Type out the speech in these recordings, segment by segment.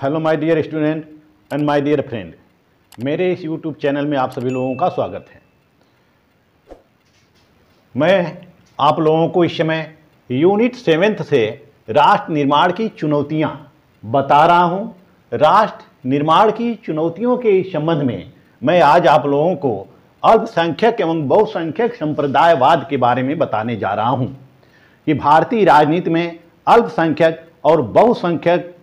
Hello my dear student and my dear friend, मेरे इस YouTube channel में आप सभी लोगों का स्वागत है। मैं आप लोगों को इस समय यूनिट 7 से राष्ट्र निर्माण की चुनौतियां बता रहा हूं। राष्ट्र निर्माण की चुनौतियों के संबंध में मैं आज आप लोगों को अल्पसंख्यक एवं बहुसंख्यक संप्रदायवाद के बारे में बताने जा रहा हूं कि भारतीय राजनीति में अल्पसंख्यक और बहुसंख्यक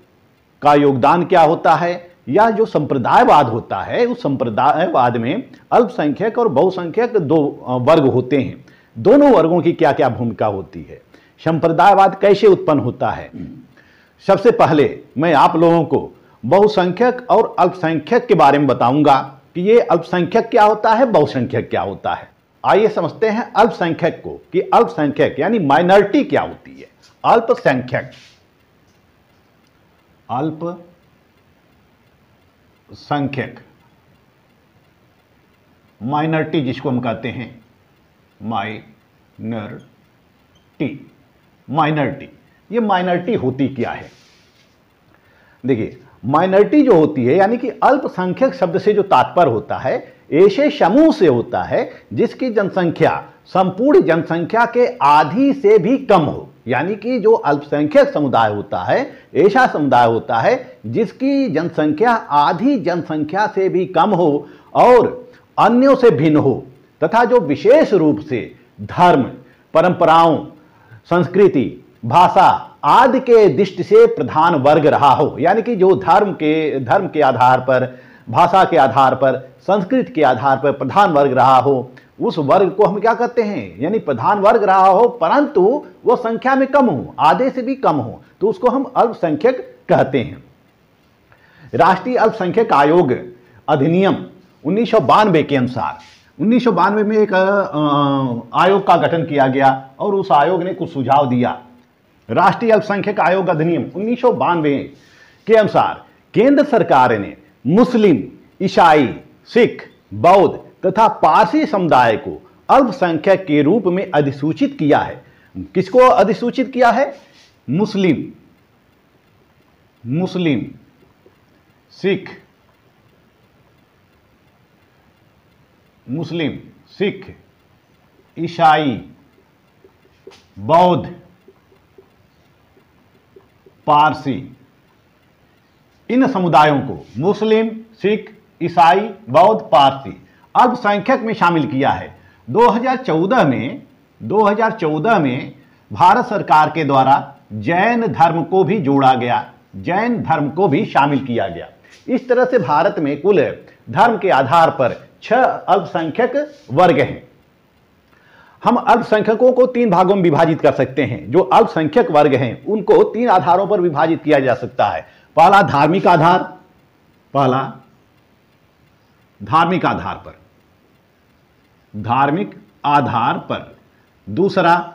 का योगदान क्या होता है, या जो संप्रदायवाद होता है उस संप्रदायवाद में अल्पसंख्यक और बहुसंख्यक दो वर्ग होते हैं। दोनों वर्गों की क्या क्या भूमिका होती है, संप्रदायवाद कैसे उत्पन्न होता है। सबसे पहले मैं आप लोगों को बहुसंख्यक और अल्पसंख्यक के बारे में बताऊंगा कि ये अल्पसंख्यक क्या होता है, बहुसंख्यक क्या होता है। आइए समझते हैं अल्पसंख्यक को कि अल्पसंख्यक यानी माइनॉरिटी क्या होती है। अल्पसंख्यक, अल्पसंख्यक, माइनॉरिटी जिसको हम कहते हैं माइनॉरिटी, ये माइनॉरिटी होती क्या है। देखिए, माइनॉरिटी जो होती है यानी कि अल्पसंख्यक शब्द से जो तात्पर्य होता है ऐसे समूह से होता है जिसकी जनसंख्या संपूर्ण जनसंख्या के आधी से भी कम हो। यानी कि जो अल्पसंख्यक समुदाय होता है ऐसा समुदाय होता है जिसकी जनसंख्या आधी जनसंख्या से भी कम हो और अन्यों से भिन्न हो, तथा जो विशेष रूप से धर्म, परंपराओं, संस्कृति, भाषा आदि के दृष्टि से प्रधान वर्ग रहा हो। यानी कि जो धर्म के आधार पर, भाषा के आधार पर, संस्कृति के आधार पर प्रधान वर्ग रहा हो, उस वर्ग को हम क्या कहते हैं, यानी प्रधान वर्ग रहा हो परंतु वो संख्या में कम हो, आधे से भी कम हो, तो उसको हम अल्पसंख्यक कहते हैं। राष्ट्रीय अल्पसंख्यक आयोग अधिनियम 1992 के अनुसार 1992 में एक आयोग का गठन किया गया और उस आयोग ने कुछ सुझाव दिया। राष्ट्रीय अल्पसंख्यक आयोग अधिनियम 1992 के अनुसार केंद्र सरकार ने मुस्लिम, ईसाई, सिख, बौद्ध तथा पारसी समुदाय को अल्पसंख्यक के रूप में अधिसूचित किया है। किसको अधिसूचित किया है? मुस्लिम, सिख, ईसाई, बौद्ध, पारसी, इन समुदायों को मुस्लिम, सिख, ईसाई, बौद्ध, पारसी अल्पसंख्यक में शामिल किया है। 2014 में भारत सरकार के द्वारा जैन धर्म को भी जोड़ा गया, जैन धर्म को भी शामिल किया गया। इस तरह से भारत में कुल धर्म के आधार पर 6 अल्पसंख्यक वर्ग हैं। हम अल्पसंख्यकों को 3 भागों में विभाजित कर सकते हैं। जो अल्पसंख्यक वर्ग हैं उनको 3 आधारों पर विभाजित किया जा सकता है। पहला धार्मिक आधार पर, दूसरा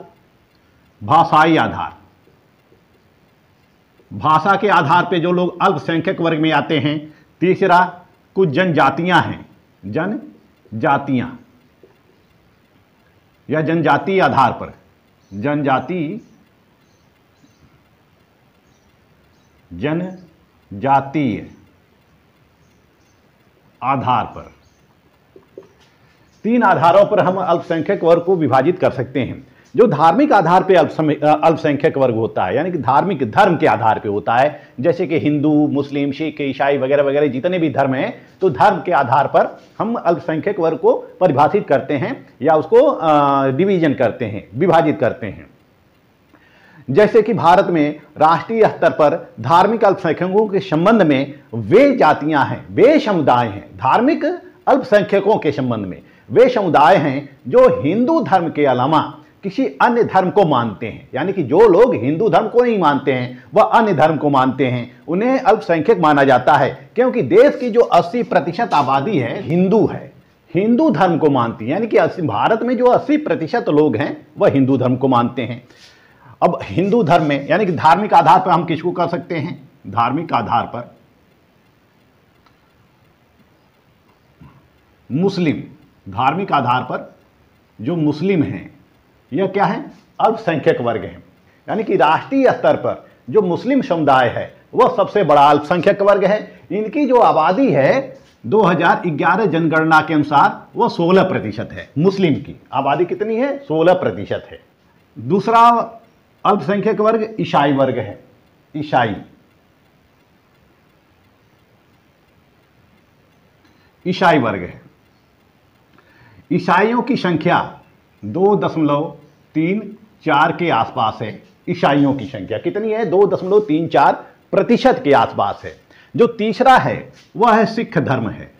भाषाई आधार, भाषा के आधार पे जो लोग अल्पसंख्यक वर्ग में आते हैं। तीसरा कुछ जनजातियां हैं, जनजातियां या जनजातीय आधार पर, जनजातीय आधार पर। 3 आधारों पर हम अल्पसंख्यक वर्ग को विभाजित कर सकते हैं। जो धार्मिक आधार पे अल्पसंख्यक वर्ग होता है यानी कि धार्मिक धर्म के आधार पे होता है, जैसे कि हिंदू, मुस्लिम, सिख, ईसाई वगैरह वगैरह जितने भी धर्म हैं, तो धर्म के आधार पर हम अल्पसंख्यक वर्ग को परिभाषित करते हैं या उसको डिवीजन करते हैं, विभाजित करते हैं। जैसे कि भारत में राष्ट्रीय स्तर पर धार्मिक अल्पसंख्यकों के संबंध में वे जातियां हैं, वे समुदाय हैं। धार्मिक अल्पसंख्यकों के संबंध में वे समुदाय हैं जो हिंदू धर्म के अलावा किसी अन्य धर्म को मानते हैं। यानी कि जो लोग हिंदू धर्म को नहीं मानते हैं वह अन्य धर्म को मानते हैं, उन्हें अल्पसंख्यक माना जाता है। क्योंकि देश की जो 80% आबादी है हिंदू धर्म को मानती है। यानी कि भारत में जो 80% लोग हैं वह हिंदू धर्म को मानते हैं। अब हिंदू धर्म में यानी कि धार्मिक आधार पर हम किसको कर सकते हैं? धार्मिक आधार पर मुस्लिम, धार्मिक आधार पर जो मुस्लिम हैं यह क्या है? अल्पसंख्यक वर्ग हैं। यानी कि राष्ट्रीय स्तर पर जो मुस्लिम समुदाय है वह सबसे बड़ा अल्पसंख्यक वर्ग है। इनकी जो आबादी है 2011 जनगणना के अनुसार वह 16% है। मुस्लिम की आबादी कितनी है? 16% है। दूसरा अल्पसंख्यक वर्ग ईसाई वर्ग है। ईसाई वर्ग है। ईसाइयों की संख्या 2.34 के आसपास है। ईसाइयों की संख्या कितनी है? 2.34% के आसपास है। जो तीसरा है वह है सिख धर्म है।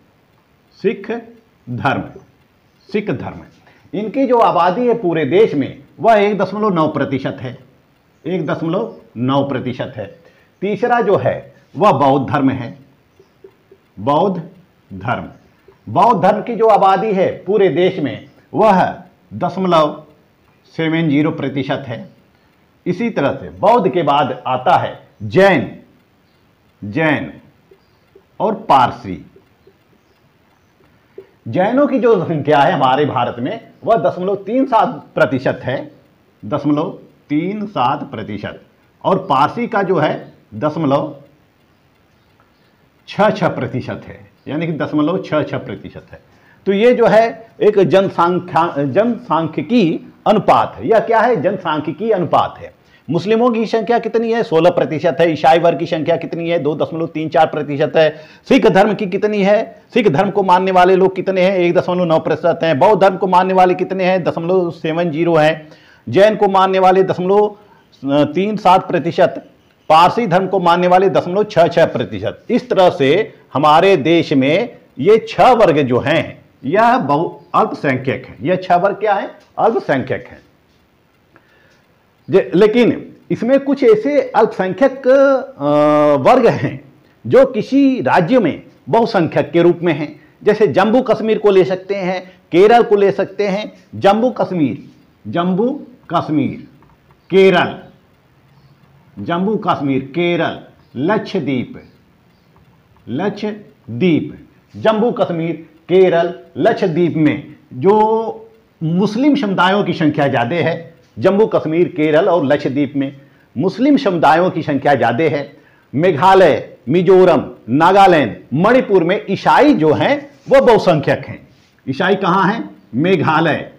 सिख धर्म इनकी जो आबादी है पूरे देश में वह 1.9% है। 1.9% है। तीसरा जो है वह बौद्ध धर्म है। बौद्ध धर्म की जो आबादी है पूरे देश में वह 0.70% है। इसी तरह से बौद्ध के बाद आता है जैन और पारसी। जैनों की जो संख्या है हमारे भारत में वह 0.37% है। 0.37% और पारसी का जो है 0.66% है, यानी कि 0.66% है। तो ये जो है एक जनसांख्यिकी अनुपात है। यह क्या है? जनसांख्यिकी अनुपात है। मुस्लिमों की संख्या कितनी है? 16% है। ईसाई वर्ग की संख्या कितनी है? 2.34% है। सिख धर्म की कितनी है? सिख धर्म को मानने वाले लोग कितने हैं? 1.9% हैं। बौद्ध धर्म को मानने वाले कितने हैं? 0.70 हैं। जैन को मानने वाले 0.37%। पारसी धर्म को मानने वाले 0.66%। इस तरह से हमारे देश में ये 6 वर्ग जो हैं यह अल्पसंख्यक है। यह 6 वर्ग क्या है? अल्पसंख्यक है। लेकिन इसमें कुछ ऐसे अल्पसंख्यक वर्ग हैं जो किसी राज्य में बहुसंख्यक के रूप में हैं। जैसे जम्मू कश्मीर को ले सकते हैं, केरल को ले सकते हैं। जम्मू कश्मीर, केरल, लक्षद्वीप, जम्मू कश्मीर, केरल, लक्षद्वीप में जो मुस्लिम समुदायों की संख्या ज़्यादा है। जम्मू कश्मीर, केरल और लक्षद्वीप में मुस्लिम समुदायों की संख्या ज़्यादा है। मेघालय, मिजोरम, नागालैंड, मणिपुर में ईसाई जो हैं वो बहुसंख्यक हैं। ईसाई कहाँ हैं? मेघालय,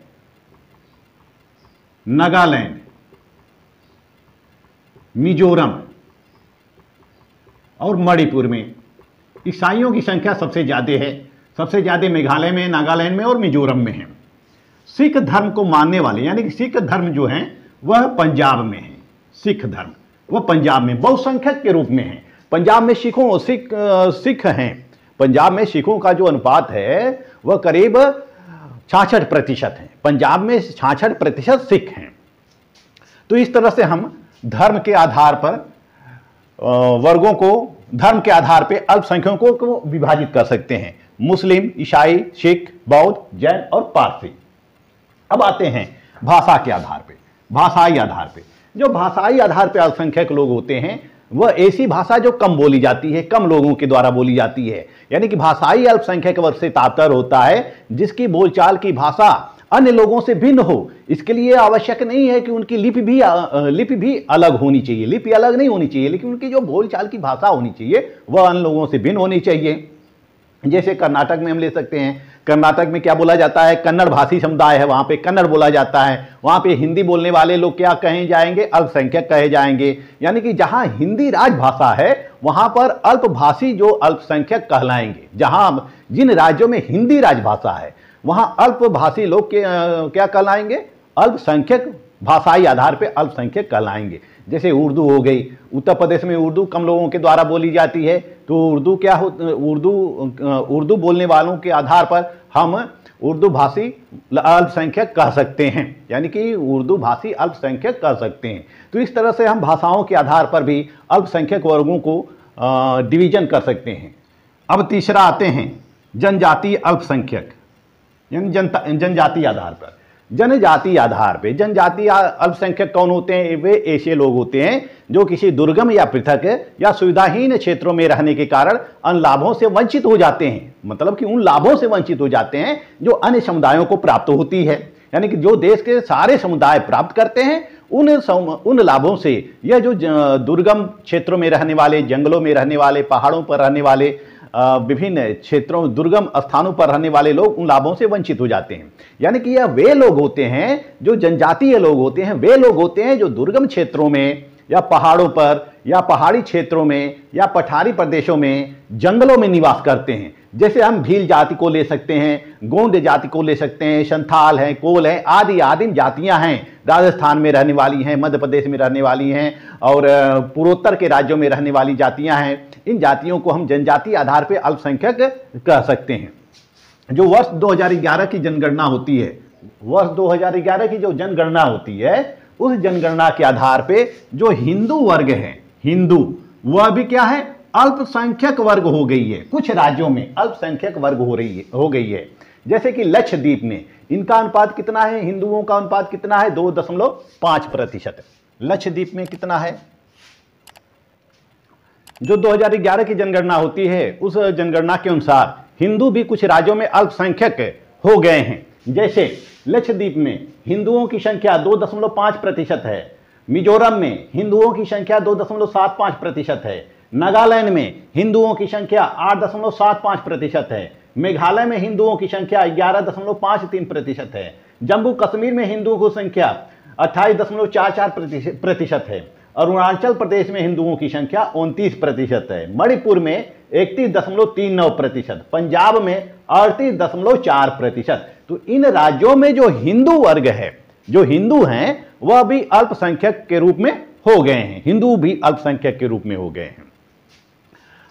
नागालैंड, मिजोरम और मणिपुर में ईसाइयों की संख्या सबसे ज़्यादा है। सबसे ज़्यादा मेघालय में, नागालैंड में और मिजोरम में है। सिख धर्म को मानने वाले यानी कि सिख धर्म जो हैं वह पंजाब में है। सिख धर्म वह पंजाब में बहुसंख्यक के रूप में है। पंजाब में सिख हैं। पंजाब में सिखों का जो अनुपात है वह करीब 66% है। पंजाब में 66% सिख हैं। तो इस तरह से हम धर्म के आधार पर वर्गों को, धर्म के आधार पर अल्पसंख्यकों को विभाजित कर सकते हैं। मुस्लिम, ईसाई, सिख, बौद्ध, जैन और पारसी। अब आते हैं भाषा के आधार पे, भाषाई आधार पे। जो भाषाई आधार पे अल्पसंख्यक लोग होते हैं वह ऐसी भाषा जो कम बोली जाती है, कम लोगों के द्वारा बोली जाती है। यानी कि भाषाई अल्पसंख्यक वर्ग से तात्पर्य होता है जिसकी बोलचाल की भाषा अन्य लोगों से भिन्न हो। इसके लिए आवश्यक नहीं है कि उनकी लिपि भी अलग होनी चाहिए। लिपि अलग नहीं होनी चाहिए, लेकिन उनकी जो बोलचाल की भाषा होनी चाहिए वह अन्य लोगों से भिन्न होनी चाहिए। जैसे कर्नाटक में हम ले सकते हैं। कर्नाटक में क्या बोला जाता है? कन्नड़ भाषी समुदाय है, वहाँ पे कन्नड़ बोला जाता है। वहाँ पे हिंदी बोलने वाले लोग क्या कहे जाएंगे? अल्पसंख्यक कहे जाएंगे। यानी कि जहाँ हिंदी राजभाषा है वहाँ पर अल्पभाषी जो अल्पसंख्यक कहलाएंगे। जहाँ जिन राज्यों में हिंदी राजभाषा है वहाँ अल्पभाषी लोग क्या कहलाएंगे? अल्पसंख्यक, भाषाई आधार पर अल्पसंख्यक कहलाएंगे। जैसे उर्दू हो गई, उत्तर प्रदेश में उर्दू कम लोगों के द्वारा बोली जाती है, तो उर्दू क्या हो, उर्दू बोलने वालों के आधार पर हम उर्दू भाषी अल्पसंख्यक कह सकते हैं। यानी कि उर्दू भाषी अल्पसंख्यक कह सकते हैं। तो इस तरह से हम भाषाओं के आधार पर भी अल्पसंख्यक वर्गों को डिवीजन कर सकते हैं। अब तीसरा आते हैं जनजातीय अल्पसंख्यक, यानी जनजातीय आधार पर। जनजातीय आधार पे जनजातीय अल्पसंख्यक कौन होते हैं? वे ऐसे लोग होते हैं जो किसी दुर्गम या पृथक या सुविधाहीन क्षेत्रों में रहने के कारण अन्य लाभों से वंचित हो जाते हैं। मतलब कि उन लाभों से वंचित हो जाते हैं जो अन्य समुदायों को प्राप्त होती है। यानी कि जो देश के सारे समुदाय प्राप्त करते हैं उन लाभों से यह जो दुर्गम क्षेत्रों में रहने वाले, जंगलों में रहने वाले, पहाड़ों पर रहने वाले, विभिन्न क्षेत्रों, दुर्गम स्थानों पर रहने वाले लोग उन लाभों से वंचित हो जाते हैं। यानी कि यह वे लोग होते हैं जो जनजातीय लोग होते हैं, वे लोग होते हैं जो दुर्गम क्षेत्रों में या पहाड़ों पर या पहाड़ी क्षेत्रों में या पठारी प्रदेशों में, जंगलों में निवास करते हैं। जैसे हम भील जाति को ले सकते हैं, गोंड जाति को ले सकते हैं, संथाल हैं, कोल हैं, आदि आदिम जातियां हैं, राजस्थान में रहने वाली हैं, मध्य प्रदेश में रहने वाली हैं और पूर्वोत्तर के राज्यों में रहने वाली जातियां हैं। इन जातियों को हम जनजातीय आधार पर अल्पसंख्यक कह सकते हैं। जो वर्ष 2011 की जनगणना होती है, वर्ष 2011 की जो जनगणना होती है, उस जनगणना के आधार पे जो हिंदू वर्ग है, हिंदू, वह भी क्या है, अल्पसंख्यक वर्ग हो गई है। कुछ राज्यों में अल्पसंख्यक वर्ग हो गई है। जैसे कि लक्षद्वीप में इनका अनुपात कितना है, हिंदुओं का अनुपात कितना है, 2.5%। लक्षद्वीप में कितना है, जो 2011 की जनगणना होती है, उस जनगणना के अनुसार हिंदू भी कुछ राज्यों में अल्पसंख्यक हो गए हैं। जैसे लक्षद्वीप में हिंदुओं की संख्या 2.5% है, मिजोरम में हिंदुओं की संख्या 2.75% है, नागालैंड में हिंदुओं की संख्या 8.75% है, मेघालय में हिंदुओं की संख्या 11.53% है, जम्मू कश्मीर में हिंदुओं की संख्या 28.44% है, अरुणाचल प्रदेश में हिंदुओं की संख्या 29% है, मणिपुर में 31.39%, पंजाब में 38.4%। तो इन राज्यों में जो हिंदू वर्ग है, जो हिंदू हैं, वह भी अल्पसंख्यक के रूप में हो गए हैं। हिंदू भी अल्पसंख्यक के रूप में हो गए हैं।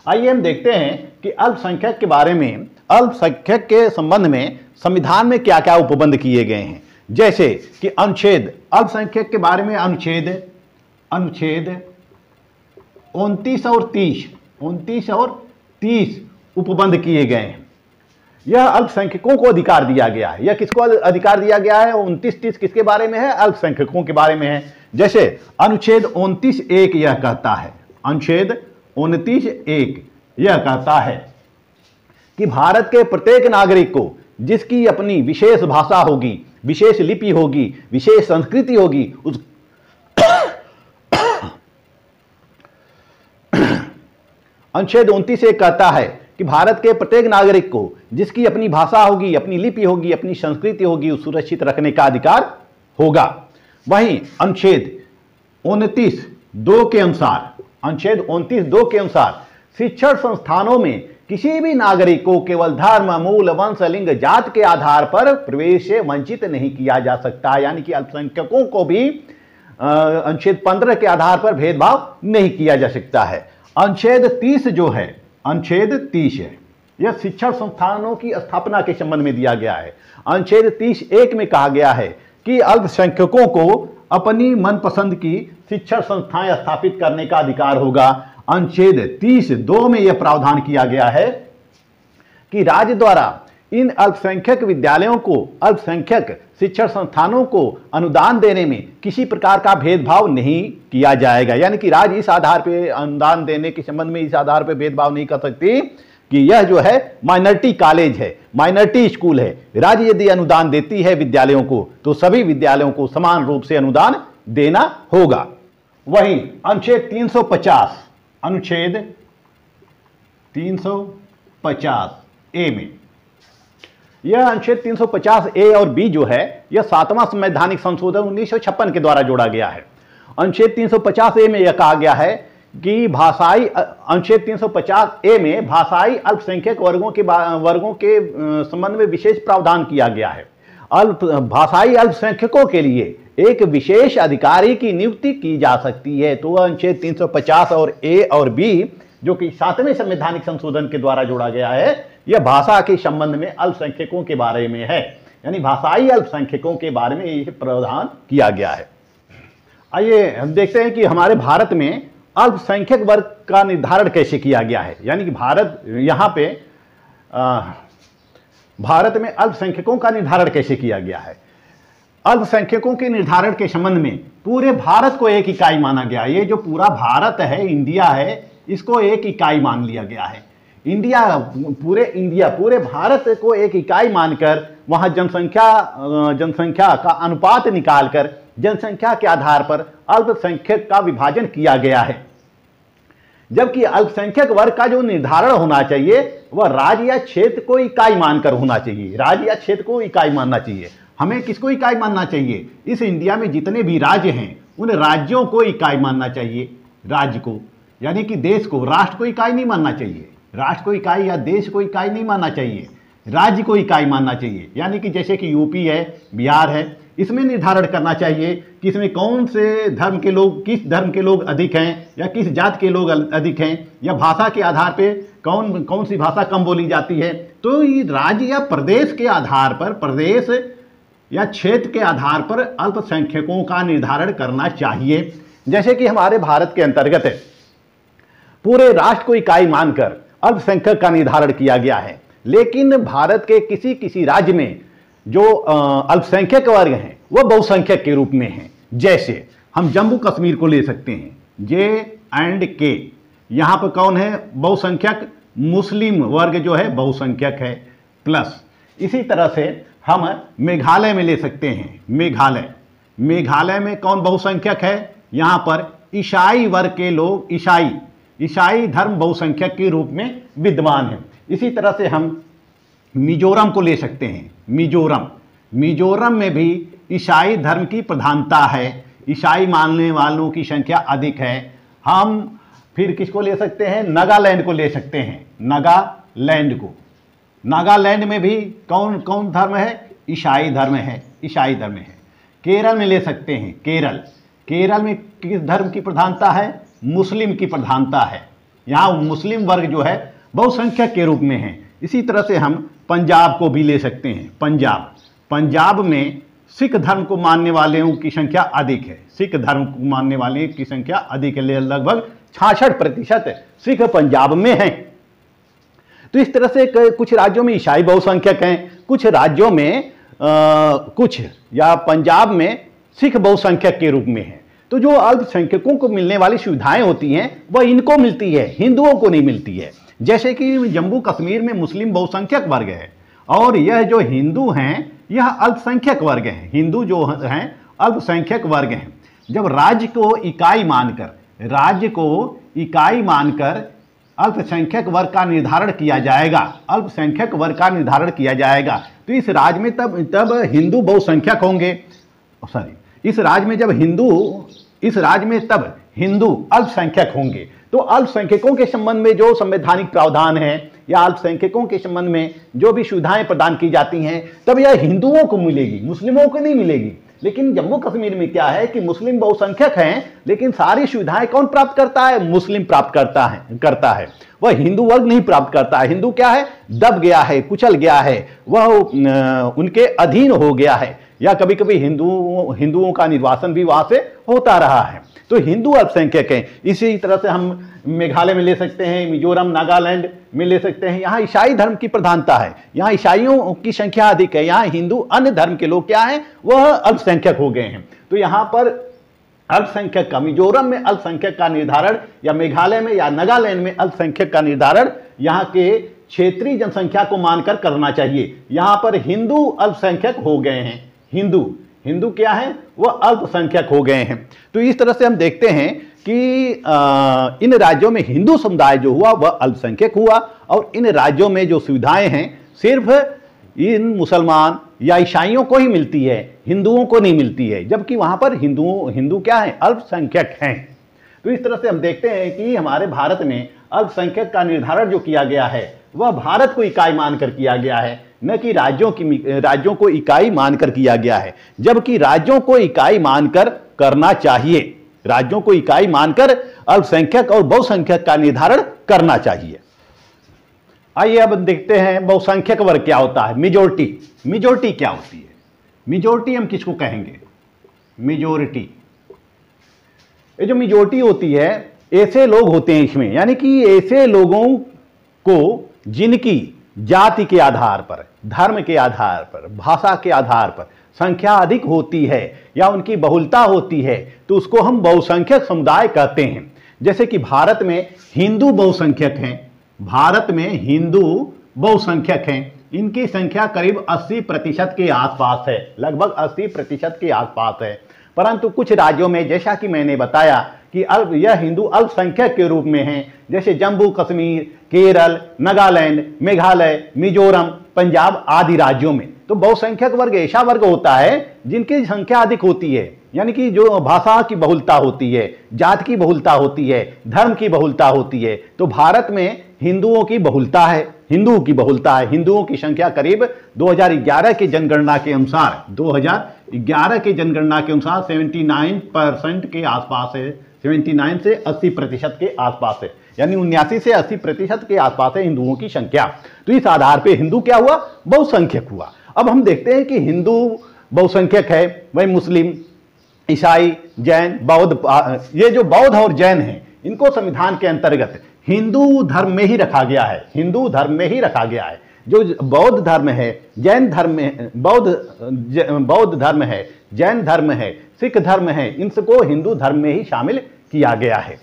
आइए हम देखते हैं कि अल्पसंख्यक के बारे में, अल्पसंख्यक के संबंध में संविधान में क्या क्या उपबंध किए गए हैं। जैसे कि अनुच्छेद, अल्पसंख्यक के बारे में अनुच्छेद 29 और 30 उपबंध किए गए हैं। यह अल्पसंख्यकों को अधिकार दिया गया है। यह किसको अधिकार दिया गया है? 29-30 किसके बारे में है? अल्पसंख्यकों के बारे में है। जैसे अनुच्छेद 29(1) यह कहता है, अनुच्छेद 29(1) यह कहता है कि भारत के प्रत्येक नागरिक को जिसकी अपनी विशेष भाषा होगी, विशेष लिपि होगी, विशेष संस्कृति होगी, उस अनुच्छेद 29(1) कहता है कि भारत के प्रत्येक नागरिक को जिसकी अपनी भाषा होगी, अपनी लिपि होगी, अपनी संस्कृति होगी, उस सुरक्षित रखने का अधिकार होगा। वहीं अनुच्छेद 29(2) के अनुसार, अनुच्छेद 29(2) के अनुसार शिक्षण संस्थानों में किसी भी नागरिक को केवल धर्म, मूल, वंश, लिंग, जात के आधार पर प्रवेश से वंचित नहीं किया जा सकता। यानी कि अल्पसंख्यकों को भी अनुच्छेद 15 के आधार पर भेदभाव नहीं किया जा सकता है। अनुच्छेद 30 जो है, अनुच्छेद 30 है, यह शिक्षण संस्थानों की स्थापना के संबंध में दिया गया है। अनुच्छेद 30(1) में कहा गया है कि अल्पसंख्यकों को अपनी मनपसंद की शिक्षण संस्थाएं स्थापित करने का अधिकार होगा। अनुच्छेद 30(2) में यह प्रावधान किया गया है कि राज्य द्वारा इन अल्पसंख्यक विद्यालयों को, अल्पसंख्यक शिक्षण संस्थानों को अनुदान देने में किसी प्रकार का भेदभाव नहीं किया जाएगा। यानी कि राज्य इस आधार पर अनुदान देने के संबंध में इस आधार पर भेदभाव नहीं कर सकती कि यह जो है माइनॉरिटी कॉलेज है, माइनॉरिटी स्कूल है। राज्य यदि अनुदान देती है विद्यालयों को, तो सभी विद्यालयों को समान रूप से अनुदान देना होगा। वहीं अनुच्छेद 350, अनुच्छेद 350(a) में, यह अनुच्छेद 350(a) और (b) जो है, यह 7वां संवैधानिक संशोधन 1956 के द्वारा जोड़ा गया है। अनुच्छेद 350(a) में यह कहा गया है कि भाषाई, अनुच्छेद 350(a) में भाषाई अल्पसंख्यक वर्गों के संबंध में विशेष प्रावधान किया गया है। भाषाई अल्पसंख्यकों के लिए एक विशेष अधिकारी की नियुक्ति की जा सकती है। तो अनुच्छेद 350 और (a) और (b) जो कि 7वें संवैधानिक संशोधन के द्वारा जोड़ा गया है, यह भाषा के संबंध में अल्पसंख्यकों के बारे में है। यानी भाषाई अल्पसंख्यकों के बारे में यह प्रावधान किया गया है। आइए हम देखते हैं कि हमारे भारत में अल्पसंख्यक वर्ग का निर्धारण कैसे किया गया है। यानी कि भारत में अल्पसंख्यकों का निर्धारण कैसे किया गया है। अल्पसंख्यकों के निर्धारण के संबंध में पूरे भारत को एक इकाई माना गया। ये जो पूरा भारत है, इंडिया है, इसको एक इकाई मान लिया गया है। पूरे भारत को एक इकाई मानकर वहां जनसंख्या का अनुपात निकालकर जनसंख्या के आधार पर अल्पसंख्यक का विभाजन किया गया है, जबकि अल्पसंख्यक वर्ग का जो निर्धारण होना चाहिए वह राज्य या क्षेत्र को इकाई मानकर होना चाहिए। राज्य या क्षेत्र को इकाई मानना चाहिए। हमें किसको इकाई मानना चाहिए? इस इंडिया में जितने भी राज्य हैं उन राज्यों को इकाई मानना चाहिए। राज्य को यानी कि देश को, राष्ट्र को इकाई नहीं मानना चाहिए। राष्ट्र को इकाई या देश को इकाई नहीं मानना चाहिए, राज्य को इकाई मानना चाहिए। यानी कि जैसे कि यूपी है, बिहार है, इसमें निर्धारण करना चाहिए कि इसमें कौन से धर्म के लोग, किस धर्म के लोग अधिक हैं या किस जात के लोग अधिक हैं, या भाषा के आधार पे कौन सी भाषा कम बोली जाती है। तो ये राज्य या प्रदेश के आधार पर, प्रदेश या क्षेत्र के आधार पर अल्पसंख्यकों का निर्धारण करना चाहिए। जैसे कि हमारे भारत के अंतर्गत पूरे राष्ट्र को इकाई मानकर अल्पसंख्यक का निर्धारण किया गया है, लेकिन भारत के किसी किसी राज्य में जो अल्पसंख्यक वर्ग हैं वह बहुसंख्यक के रूप में हैं। जैसे हम जम्मू कश्मीर को ले सकते हैं, J&K, यहाँ पर कौन है बहुसंख्यक? मुस्लिम वर्ग जो है बहुसंख्यक है प्लस। इसी तरह से हम मेघालय में ले सकते हैं, मेघालय में कौन बहुसंख्यक है? यहाँ पर ईसाई वर्ग के लोग, ईसाई धर्म बहुसंख्यक के रूप में विद्यमान है। इसी तरह से हम मिजोरम को ले सकते हैं, मिजोरम में भी ईसाई धर्म की प्रधानता है, ईसाई मानने वालों की संख्या अधिक है। हम फिर किसको ले सकते हैं? नागालैंड को ले सकते हैं, नागालैंड में भी कौन कौन धर्म है? ईसाई धर्म है। केरल में ले सकते हैं, केरल में किस धर्म की प्रधानता है? मुस्लिम की प्रधानता है। यहाँ मुस्लिम वर्ग जो है बहुसंख्यक के रूप में है। इसी तरह से हम पंजाब को भी ले सकते हैं, पंजाब में सिख धर्म को मानने वालों की संख्या अधिक है, लगभग 66% सिख पंजाब में हैं। तो इस तरह से कुछ राज्यों में ईसाई बहुसंख्यक हैं, कुछ राज्यों में पंजाब में सिख बहुसंख्यक के रूप में है। तो जो अल्पसंख्यकों को मिलने वाली सुविधाएं होती हैं वह इनको मिलती है, हिंदुओं को नहीं मिलती है। जैसे कि जम्मू कश्मीर में मुस्लिम बहुसंख्यक वर्ग है और यह जो हिंदू हैं यह अल्पसंख्यक वर्ग हैं, हिंदू जो हैं अल्पसंख्यक वर्ग हैं। जब राज्य को इकाई मानकर अल्पसंख्यक वर्ग का निर्धारण किया जाएगा, तो इस राज्य में तब हिंदू बहुसंख्यक होंगे। इस राज्य में तब हिंदू अल्पसंख्यक होंगे। तो अल्पसंख्यकों के संबंध में जो संवैधानिक प्रावधान है या अल्पसंख्यकों के संबंध में जो भी सुविधाएं प्रदान की जाती हैं तब यह हिंदुओं को मिलेगी, मुस्लिमों को नहीं मिलेगी। लेकिन जम्मू कश्मीर में क्या है कि मुस्लिम बहुसंख्यक हैं, लेकिन सारी सुविधाएं कौन प्राप्त करता है? मुस्लिम प्राप्त करता है, वह हिंदू वर्ग नहीं प्राप्त करता है। हिंदू क्या है? दब गया है, कुचल गया है, वह उनके अधीन हो गया है, या कभी कभी हिंदुओं का निर्वासन भी वहां से होता रहा है। तो हिंदू अल्पसंख्यक हैं। इसी तरह से हम मेघालय में ले सकते हैं, मिजोरम, नागालैंड में ले सकते हैं। यहाँ ईसाई धर्म की प्रधानता है, यहाँ ईसाइयों की संख्या अधिक है, यहाँ हिंदू अन्य धर्म के लोग क्या हैं वह अल्पसंख्यक हो गए हैं। तो यहाँ पर अल्पसंख्यक का, मिजोरम में अल्पसंख्यक का निर्धारण या मेघालय में या नागालैंड में अल्पसंख्यक का निर्धारण यहाँ के क्षेत्रीय जनसंख्या को मानकर करना चाहिए। यहाँ पर हिंदू अल्पसंख्यक हो गए हैं, हिंदू क्या है? वह अल्पसंख्यक हो गए हैं। तो इस तरह से हम देखते हैं कि इन राज्यों में हिंदू समुदाय जो हुआ वह अल्पसंख्यक हुआ, और इन राज्यों में जो सुविधाएं हैं सिर्फ इन मुसलमान या ईसाइयों को ही मिलती है, हिंदुओं को नहीं मिलती है, जबकि वहां पर हिंदू क्या है? अल्पसंख्यक हैं। तो इस तरह से हम देखते हैं कि हमारे भारत में अल्पसंख्यक का निर्धारण जो किया गया है वह भारत को इकाई मानकर किया गया है, न कि राज्यों को इकाई मानकर किया गया है, जबकि राज्यों को इकाई मानकर करना चाहिए। राज्यों को इकाई मानकर अल्पसंख्यक और बहुसंख्यक का निर्धारण करना चाहिए। आइए अब देखते हैं बहुसंख्यक वर्ग क्या होता है। मेजोरिटी क्या होती है? मेजोरिटी हम किसको कहेंगे? मेजोरिटी, ये जो मेजोरिटी होती है ऐसे लोग होते हैं इसमें, यानी कि ऐसे लोगों को जिनकी जाति के आधार पर, धर्म के आधार पर, भाषा के आधार पर संख्या अधिक होती है या उनकी बहुलता होती है, तो उसको हम बहुसंख्यक समुदाय कहते हैं। जैसे कि भारत में हिंदू बहुसंख्यक हैं, इनकी संख्या करीब 80% के आसपास है, लगभग 80% के आसपास है। परंतु कुछ राज्यों में, जैसा कि मैंने बताया कि यह हिंदू अल्पसंख्यक के रूप में हैं, जैसे जम्मू कश्मीर, केरल, नागालैंड, मेघालय, मिजोरम, पंजाब आदि राज्यों में। तो बहुसंख्यक वर्ग ऐसा वर्ग होता है जिनकी संख्या अधिक होती है, यानी कि जो भाषा की बहुलता होती है, जात की बहुलता होती है, धर्म की बहुलता होती है। तो भारत में हिंदुओं की बहुलता है, हिंदुओं की संख्या करीब 2011 की जनगणना के अनुसार 79% के आसपास है, 79 से 80% के आसपास है, यानी 79 से 80% के आसपास है हिंदुओं की संख्या। तो इस आधार पे हिंदू क्या हुआ? बहुसंख्यक हुआ। अब हम देखते हैं कि हिंदू बहुसंख्यक है, वही मुस्लिम, ईसाई, जैन, बौद्ध, ये जो बौद्ध और जैन हैं इनको संविधान के अंतर्गत हिंदू धर्म में ही रखा गया है, हिंदू धर्म में ही रखा गया है। जो बौद्ध धर्म है, जैन धर्म है, बौद्ध धर्म है, जैन धर्म है, सिख धर्म है, इन सबको हिंदू धर्म में ही शामिल किया गया है।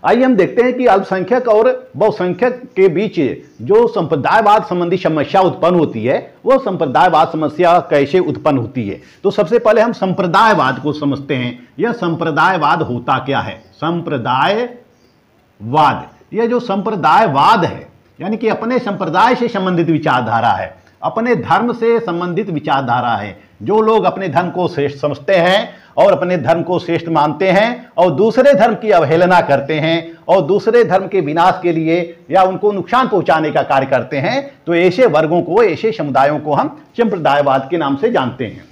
आइए हम देखते हैं कि अल्पसंख्यक और बहुसंख्यक के बीच जो संप्रदायवाद संबंधी समस्या उत्पन्न होती है, वो संप्रदायवाद समस्या कैसे उत्पन्न होती है। तो सबसे पहले हम संप्रदायवाद को समझते हैं। यह संप्रदायवाद होता क्या है? संप्रदायवाद, यह जो संप्रदायवाद है यानी कि अपने संप्रदाय से संबंधित विचारधारा है, अपने धर्म से संबंधित विचारधारा है। जो लोग अपने धर्म को श्रेष्ठ समझते हैं और अपने धर्म को श्रेष्ठ मानते हैं और दूसरे धर्म की अवहेलना करते हैं और दूसरे धर्म के विनाश के लिए या उनको नुकसान पहुंचाने का कार्य करते हैं, तो ऐसे वर्गों को, ऐसे समुदायों को हम संप्रदायवाद के नाम से जानते हैं।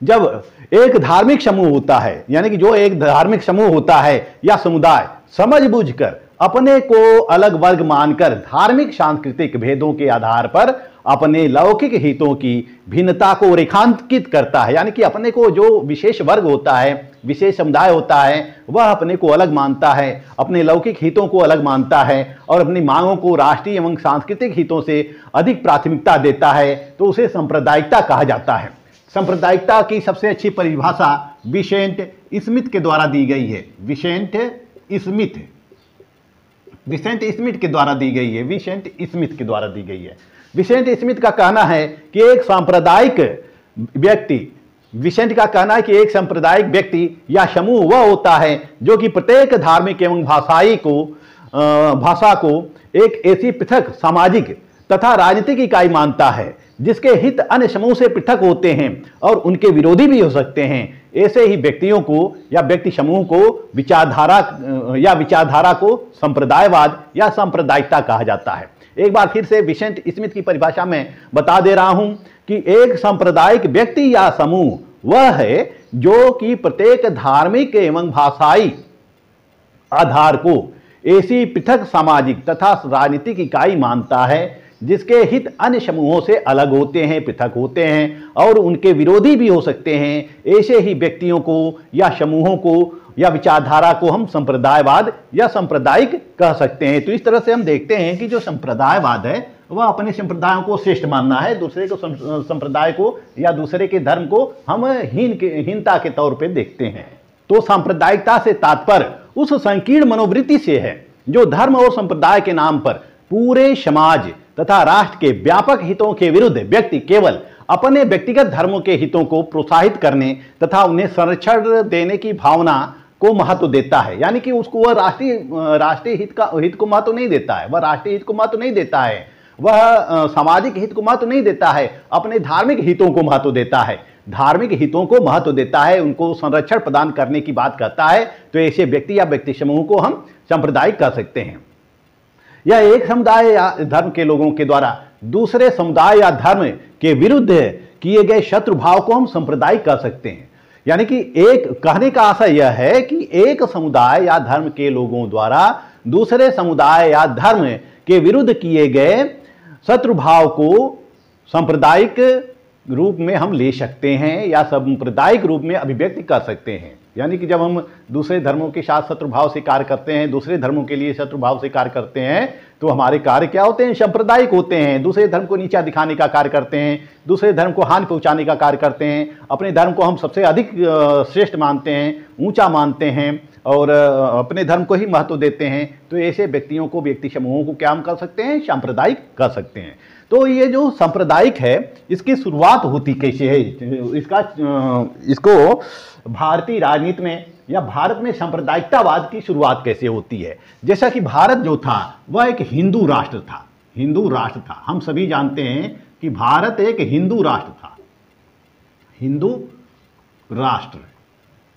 जब एक धार्मिक समूह होता है, यानी कि जो एक धार्मिक समूह होता है या समुदाय समझबूझकर अपने को अलग वर्ग मानकर धार्मिक सांस्कृतिक भेदों के आधार पर अपने लौकिक हितों की भिन्नता को रेखांकित करता है, यानी कि अपने को जो विशेष वर्ग होता है, विशेष समुदाय होता है, वह अपने को अलग मानता है, अपने लौकिक हितों को अलग मानता है और अपनी मांगों को राष्ट्रीय एवं सांस्कृतिक हितों से अधिक प्राथमिकता देता है, तो उसे सांप्रदायिकता कहा जाता है। सांप्रदायिकता की सबसे अच्छी परिभाषा विसेंट स्मिथ के द्वारा दी गई है। विसेंट स्मिथ के द्वारा दी गई है। विसेंट स्मिथ का कहना है कि एक सांप्रदायिक व्यक्ति या समूह वह होता है जो कि प्रत्येक धार्मिक एवं भाषा को एक ऐसी पृथक सामाजिक तथा राजनीतिक इकाई मानता है जिसके हित अन्य समूह से पृथक होते हैं और उनके विरोधी भी हो सकते हैं। ऐसे ही व्यक्तियों को या व्यक्ति समूह को विचारधारा को संप्रदायवाद या सांप्रदायिकता कहा जाता है। एक बार फिर से विसेंट स्मिथ की परिभाषा में बता दे रहा हूं कि एक सांप्रदायिक व्यक्ति या समूह वह है जो कि प्रत्येक धार्मिक एवं भाषाई आधार को ऐसी पृथक सामाजिक तथा राजनीतिक इकाई मानता है जिसके हित अन्य समूहों से अलग होते हैं, पृथक होते हैं और उनके विरोधी भी हो सकते हैं। ऐसे ही व्यक्तियों को या समूहों को या विचारधारा को हम संप्रदायवाद या सांप्रदायिक कह सकते हैं। तो इस तरह से हम देखते हैं कि जो संप्रदायवाद है वह अपने संप्रदायों को श्रेष्ठ मानना है, दूसरे को संप्रदाय को या दूसरे के धर्म को हम हीनता के तौर पर देखते हैं। तो सांप्रदायिकता से तात्पर्य उस संकीर्ण मनोवृत्ति से है जो धर्म और संप्रदाय के नाम पर पूरे समाज तथा राष्ट्र के व्यापक हितों के विरुद्ध व्यक्ति केवल अपने व्यक्तिगत धर्मों के हितों को प्रोत्साहित करने तथा उन्हें संरक्षण देने की भावना को महत्व देता है। यानी कि उसको वह राष्ट्रीय हित को महत्व नहीं देता है, वह राष्ट्रीय हित को महत्व नहीं देता है, वह सामाजिक हित को महत्व नहीं देता है, अपने धार्मिक हितों को महत्व देता है, धार्मिक हितों को महत्व देता है, उनको संरक्षण प्रदान करने की बात करता है। तो ऐसे व्यक्ति या व्यक्ति समूह को हम सांप्रदायिक कह सकते हैं। यह एक समुदाय या धर्म के लोगों के द्वारा दूसरे समुदाय या धर्म के विरुद्ध किए गए शत्रु भाव को हम सांप्रदायिक कह सकते हैं। यानी कि एक कहने का आशय यह है कि एक समुदाय या धर्म के लोगों द्वारा दूसरे समुदाय या धर्म के विरुद्ध किए गए शत्रु भाव को सांप्रदायिक रूप में हम ले सकते हैं या सांप्रदायिक रूप में अभिव्यक्त कर सकते हैं। यानी कि जब हम दूसरे धर्मों के साथ शत्रुभाव से कार्य करते हैं, दूसरे धर्मों के लिए शत्रुभाव से कार्य करते हैं, तो हमारे कार्य क्या होते हैं? सांप्रदायिक होते हैं। दूसरे धर्म को नीचा दिखाने का कार्य करते हैं, दूसरे धर्म को हानि पहुंचाने का कार्य करते हैं, अपने धर्म को हम सबसे अधिक श्रेष्ठ मानते हैं, ऊंचा मानते हैं और अपने धर्म को ही महत्व देते हैं। तो ऐसे व्यक्तियों को, व्यक्ति समूहों को क्या हम कर सकते हैं? सांप्रदायिक कह सकते हैं। तो ये जो सांप्रदायिक है इसकी शुरुआत होती कैसे है, इसको भारतीय राजनीति में या भारत में सांप्रदायिकतावाद की शुरुआत कैसे होती है। जैसा कि भारत जो था वह एक हिंदू राष्ट्र था, हिंदू राष्ट्र था। हम सभी जानते हैं कि भारत एक हिंदू राष्ट्र था, हिंदू राष्ट्र,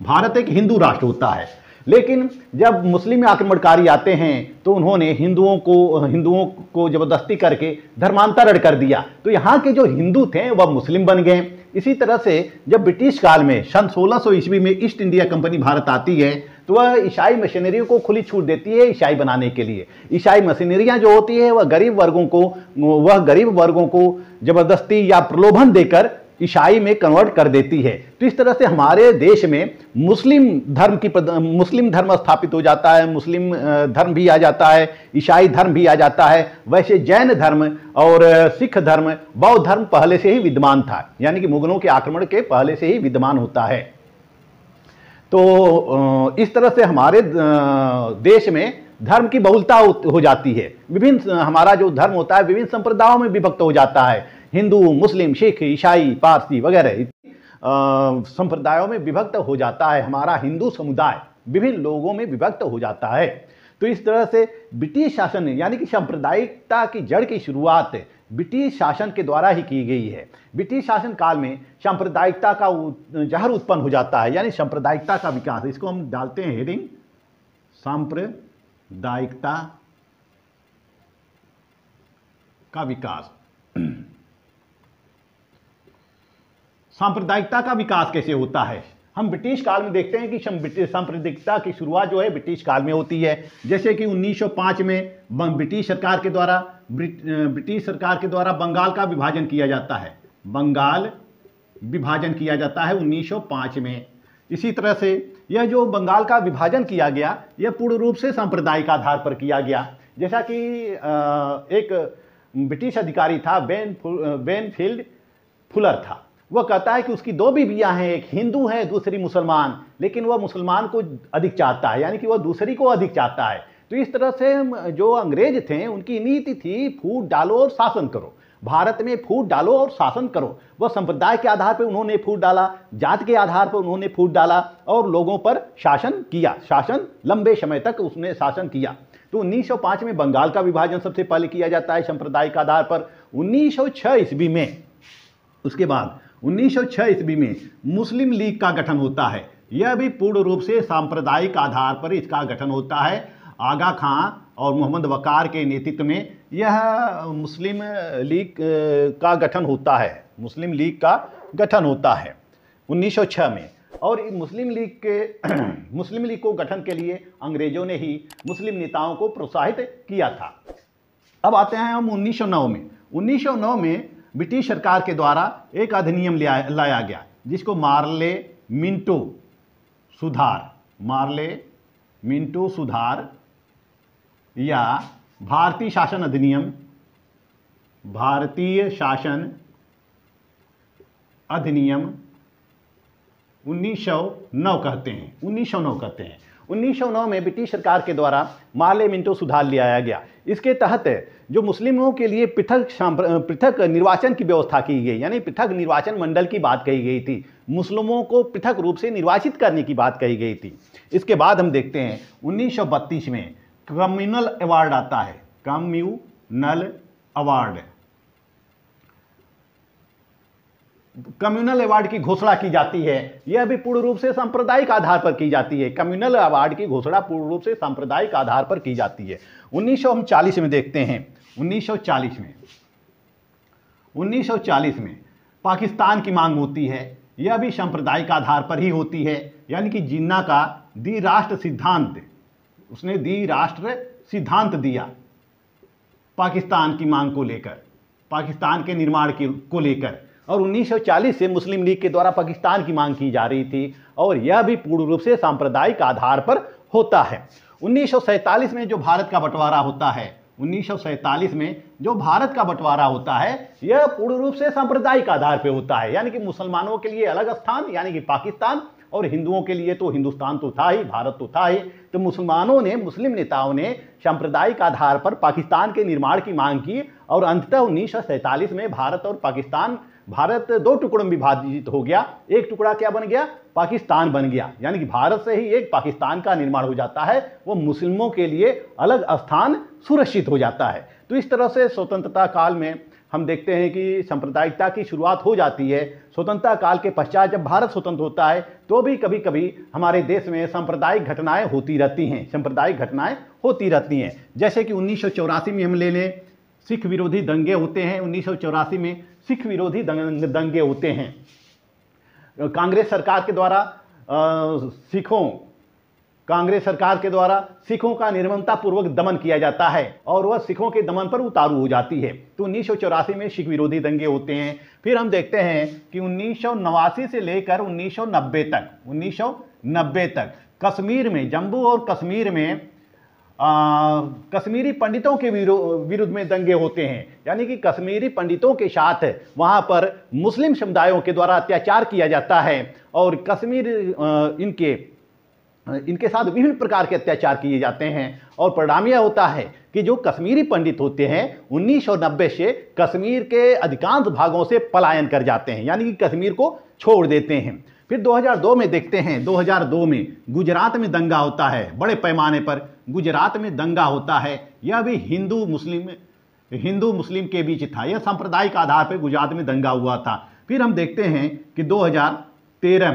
भारत एक हिंदू राष्ट्र होता है। लेकिन जब मुस्लिम आक्रमणकारी आते हैं तो उन्होंने हिंदुओं को जबरदस्ती करके धर्मांतरण कर दिया, तो यहाँ के जो हिंदू थे वह मुस्लिम बन गए। इसी तरह से जब ब्रिटिश काल में सन 1600 ईस्वी में ईस्ट इंडिया कंपनी भारत आती है तो वह ईसाई मशीनरियों को खुली छूट देती है ईसाई बनाने के लिए। ईसाई मशीनरियाँ जो होती है वह गरीब वर्गों को जबरदस्ती या प्रलोभन देकर ईसाई में कन्वर्ट कर देती है। तो इस तरह से हमारे देश में मुस्लिम धर्म स्थापित हो जाता है, मुस्लिम धर्म भी आ जाता है, ईसाई धर्म भी आ जाता है। वैसे जैन धर्म और सिख धर्म, बौद्ध धर्म पहले से ही विद्यमान था, यानी कि मुगलों के आक्रमण के पहले से ही विद्यमान होता है। तो इस तरह से हमारे देश में धर्म की बहुलता हो जाती है। हमारा जो धर्म होता है विभिन्न संप्रदायों में विभक्त हो जाता है, हिंदू, मुस्लिम, सिख, ईसाई, पारसी वगैरह संप्रदायों में विभक्त हो जाता है। हमारा हिंदू समुदाय विभिन्न लोगों में विभक्त हो जाता है। तो इस तरह से ब्रिटिश शासन यानी कि सांप्रदायिकता की जड़ की शुरुआत ब्रिटिश शासन के द्वारा ही की गई है। ब्रिटिश शासन काल में सांप्रदायिकता का जहर उत्पन्न हो जाता है, यानी सांप्रदायिकता का विकास। इसको हम डालते हैं हेडिंग, सांप्रदायिकता का विकास। सांप्रदायिकता का विकास कैसे होता है? हम ब्रिटिश काल में देखते हैं कि सांप्रदायिकता की शुरुआत जो है ब्रिटिश काल में होती है। जैसे कि 1905 में ब्रिटिश सरकार के द्वारा बंगाल का विभाजन किया जाता है, बंगाल विभाजन किया जाता है 1905 में। इसी तरह से यह जो बंगाल का विभाजन किया गया यह पूर्ण रूप से सांप्रदायिक आधार पर किया गया। जैसा कि एक ब्रिटिश अधिकारी था बेनफील्ड फुलर था, वह कहता है कि उसकी दो बीवियां हैं, एक हिंदू है दूसरी मुसलमान, लेकिन वह मुसलमान को अधिक चाहता है, यानी कि वह दूसरी को अधिक चाहता है। तो इस तरह से जो अंग्रेज थे उनकी नीति थी फूट डालो और शासन करो, भारत में फूट डालो और शासन करो। वह संप्रदाय के आधार पर उन्होंने फूट डाला, जात के आधार पर उन्होंने फूट डाला और लोगों पर शासन किया। शासन लंबे समय तक उसने शासन किया। तो 1905 में बंगाल का विभाजन सबसे पहले किया जाता है सांप्रदायिक आधार पर। 1906 ईस्वी में, उसके बाद 1906 ईस्वी में मुस्लिम लीग का गठन होता है। यह भी पूर्ण रूप से सांप्रदायिक आधार पर इसका गठन होता है। आगा खां और मोहम्मद वकार के नेतृत्व में यह मुस्लिम लीग का गठन होता है, मुस्लिम लीग का गठन होता है 1906 में। और मुस्लिम लीग को गठन के लिए अंग्रेजों ने ही मुस्लिम नेताओं को प्रोत्साहित किया था। अब आते हैं हम 1909 में। 1909 में ब्रिटिश सरकार के द्वारा एक अधिनियम लाया गया जिसको मार्ले मिंटो सुधार या भारतीय शासन अधिनियम 1909 कहते हैं। 1909 में ब्रिटिश सरकार के द्वारा मार्ले मिंटो सुधार लाया गया। इसके तहत जो मुस्लिमों के लिए पृथक निर्वाचन की व्यवस्था की गई, यानी पृथक निर्वाचन मंडल की बात कही गई थी, मुस्लिमों को पृथक रूप से निर्वाचित करने की बात कही गई थी। इसके बाद हम देखते हैं 1932 में कम्युनल अवार्ड आता है, कम्युनल अवार्ड की घोषणा की जाती है। यह भी पूर्ण रूप से सांप्रदायिक आधार पर की जाती है। कम्युनल अवार्ड की घोषणा पूर्ण रूप से सांप्रदायिक आधार पर की जाती है। 1940 में देखते हैं, 1940 में पाकिस्तान की मांग होती है। यह भी सांप्रदायिक आधार पर ही होती है, यानी कि जिन्ना का द्विराष्ट्र सिद्धांत, उसने द्विराष्ट्र सिद्धांत दिया पाकिस्तान की मांग को लेकर, पाकिस्तान के निर्माण को लेकर। और 1940 से मुस्लिम लीग के द्वारा पाकिस्तान की मांग की जा रही थी और यह भी पूर्ण रूप से सांप्रदायिक आधार पर होता है। 1947 में जो भारत का बंटवारा होता है, 1947 में जो भारत का बंटवारा होता है यह पूर्ण रूप से सांप्रदायिक आधार पर होता है, यानी कि मुसलमानों के लिए अलग स्थान यानी कि पाकिस्तान और हिंदुओं के लिए तो हिंदुस्तान तो था ही, भारत तो था ही। तो मुसलमानों ने, मुस्लिम नेताओं ने सांप्रदायिक आधार पर पाकिस्तान के निर्माण की मांग की और अंततः 1947 में भारत 2 टुकड़ों में विभाजित हो गया। एक टुकड़ा क्या बन गया? पाकिस्तान बन गया। यानी कि भारत से ही एक पाकिस्तान का निर्माण हो जाता है, वो मुस्लिमों के लिए अलग स्थान सुरक्षित हो जाता है। तो इस तरह से स्वतंत्रता काल में हम देखते हैं कि सांप्रदायिकता की शुरुआत हो जाती है। स्वतंत्रता काल के पश्चात जब भारत स्वतंत्र होता है तो भी कभी कभी हमारे देश में सांप्रदायिक घटनाएं होती रहती हैं। जैसे कि 1984 में हम ले लें, सिख विरोधी दंगे होते हैं। 1984 में सिख विरोधी दंगे होते हैं। कांग्रेस सरकार के द्वारा सिखों का निर्ममतापूर्वक दमन किया जाता है और वह सिखों के दमन पर उतारू हो जाती है। तो 1984 में सिख विरोधी दंगे होते हैं। फिर हम देखते हैं कि 1989 से लेकर 1990 तक कश्मीर में, जम्मू और कश्मीर में कश्मीरी पंडितों के विरुद्ध में दंगे होते हैं। यानी कि कश्मीरी पंडितों के साथ वहां पर मुस्लिम समुदायों के द्वारा अत्याचार किया जाता है और इनके साथ विभिन्न प्रकार के अत्याचार किए जाते हैं। और परिणाम यह होता है कि जो कश्मीरी पंडित होते हैं 1990 से कश्मीर के अधिकांश भागों से पलायन कर जाते हैं, यानी कि कश्मीर को छोड़ देते हैं। फिर 2002 में देखते हैं, 2002 में गुजरात में दंगा होता है। बड़े पैमाने पर गुजरात में दंगा होता है। यह भी हिंदू मुस्लिम के बीच था। यह सांप्रदायिक आधार पर गुजरात में दंगा हुआ था। फिर हम देखते हैं कि 2013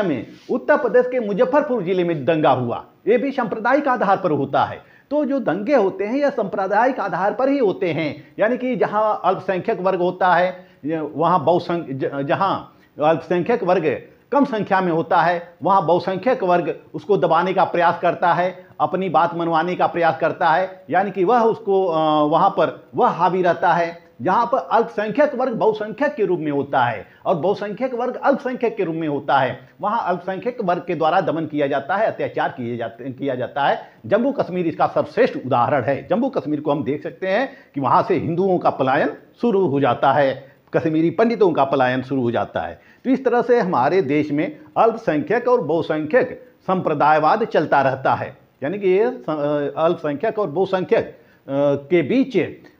में उत्तर प्रदेश के मुजफ्फरपुर जिले में दंगा हुआ। यह भी सांप्रदायिक आधार पर होता है। तो जो दंगे होते हैं यह सांप्रदायिक आधार पर ही होते हैं। यानी कि जहां अल्पसंख्यक वर्ग होता है, जहां अल्पसंख्यक वर्ग कम संख्या में होता है, वहां बहुसंख्यक वर्ग उसको दबाने का प्रयास करता है, अपनी बात मनवाने का प्रयास करता है। यानी कि वहां पर वह हावी रहता है। जहां पर अल्पसंख्यक वर्ग बहुसंख्यक के रूप में होता है और बहुसंख्यक वर्ग अल्पसंख्यक के रूप में होता है, वहां अल्पसंख्यक वर्ग के द्वारा दमन किया जाता है, अत्याचार किया जाता है। जम्मू कश्मीर इसका सर्वश्रेष्ठ उदाहरण है। जम्मू कश्मीर को हम देख सकते हैं कि वहां से हिंदुओं का पलायन शुरू हो जाता है, कश्मीरी पंडितों का पलायन शुरू हो जाता है। तो इस तरह से हमारे देश में अल्पसंख्यक और बहुसंख्यक संप्रदायवाद चलता रहता है। यानी कि ये अल्पसंख्यक और बहुसंख्यक के बीच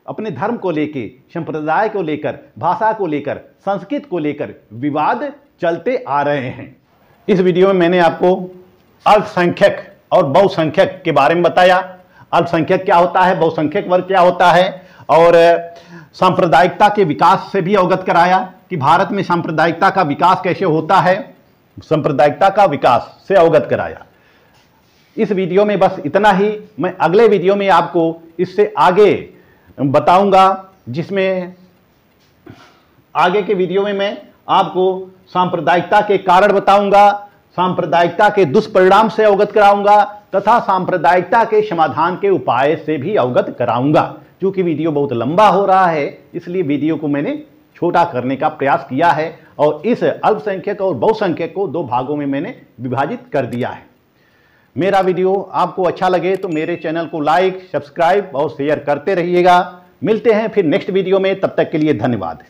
अपने धर्म को लेकर, संप्रदाय को लेकर, भाषा को लेकर, संस्कृत को लेकर विवाद चलते आ रहे हैं। इस वीडियो में मैंने आपको अल्पसंख्यक और बहुसंख्यक के बारे में बताया। अल्पसंख्यक क्या होता है, बहुसंख्यक वर्ग क्या होता है, और सांप्रदायिकता के विकास से भी अवगत कराया कि भारत में सांप्रदायिकता का विकास कैसे होता है। सांप्रदायिकता का विकास से अवगत कराया। इस वीडियो में बस इतना ही। मैं अगले वीडियो में आपको इससे आगे बताऊंगा, जिसमें आगे के वीडियो में मैं आपको सांप्रदायिकता के कारण बताऊंगा, सांप्रदायिकता के दुष्परिणाम से अवगत कराऊंगा तथा सांप्रदायिकता के समाधान के उपाय से भी अवगत कराऊंगा। क्योंकि वीडियो बहुत लंबा हो रहा है, इसलिए वीडियो को मैंने छोटा करने का प्रयास किया है और इस अल्पसंख्यक और बहुसंख्यक को 2 भागों में मैंने विभाजित कर दिया है। मेरा वीडियो आपको अच्छा लगे तो मेरे चैनल को लाइक, सब्सक्राइब और शेयर करते रहिएगा। मिलते हैं फिर नेक्स्ट वीडियो में, तब तक के लिए धन्यवाद।